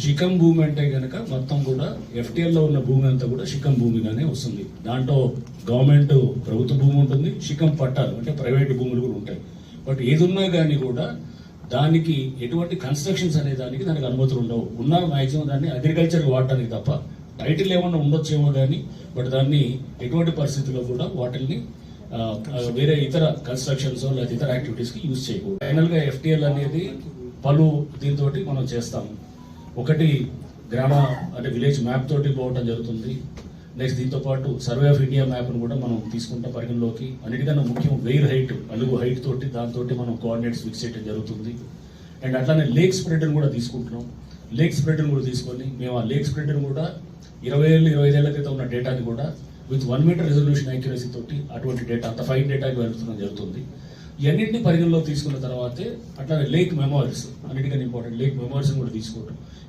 శిఖం భూమి అంటే కనుక మొత్తం కూడా ఎఫ్టీఎల్లో ఉన్న భూమి అంతా కూడా శిఖం భూమిగానే వస్తుంది. దాంట్లో గవర్నమెంట్ ప్రభుత్వ భూమి ఉంటుంది, శిఖం పట్టాలు అంటే ప్రైవేట్ భూములు కూడా ఉంటాయి. బట్ ఏదున్నా కానీ కూడా దానికి ఎటువంటి కన్స్ట్రక్షన్స్ అనే దానికి అనుమతులు ఉండవు. ఉన్న మ్యాక్సిమం దాన్ని అగ్రికల్చర్కి వాడటానికి తప్ప టైటిల్ ఏమన్నా ఉండొచ్చేమో కానీ బట్ దాన్ని ఎటువంటి పరిస్థితుల్లో కూడా వాటిల్ని వేరే ఇతర కన్స్ట్రక్షన్స్ లేదా ఇతర యాక్టివిటీస్కి యూజ్ చేయకూడదు. ఫైనల్గా ఎఫ్టీఎల్ అనేది పలు దీంతో మనం చేస్తాము. ఒకటి గ్రామ అంటే విలేజ్ మ్యాప్ తోటి పోవటం జరుగుతుంది. నెక్స్ట్ దీంతో పాటు సర్వే ఆఫ్ ఇండియా మ్యాప్ను కూడా మనం తీసుకుంటాం పరిగణలోకి. అన్నిటికన్నా ముఖ్యం వెయిర్ హైట్, అలుగు హైట్ తోటి దాంతో మనం కోఆర్డినేట్స్ ఫిక్స్ చేయడం జరుగుతుంది. అండ్ అట్లానే లేక్ స్ప్రెడ్ని కూడా తీసుకుంటున్నాం. లేక్ స్ప్రెడ్ని కూడా తీసుకొని మేము ఆ లేక్ స్ప్రెడ్ని కూడా 20 ఏళ్ళు 25 ఏళ్ల క్రితం ఉన్న డేటాని కూడా విత్ 1 మీటర్ రెజల్యూషన్ యాక్యురసీ తోటి అటువంటి డేటా అంత ఫైన్ డేటాకి వెళ్తున్న జరుగుతుంది. ఇవన్నింటినీ పరిగణలో తీసుకున్న తర్వాతే అట్లానే లేక్ మెమోరీస్, అన్నిటికన్నా ఇంపార్టెంట్ లేక్ మెమోరీస్ని కూడా తీసుకుంటాం.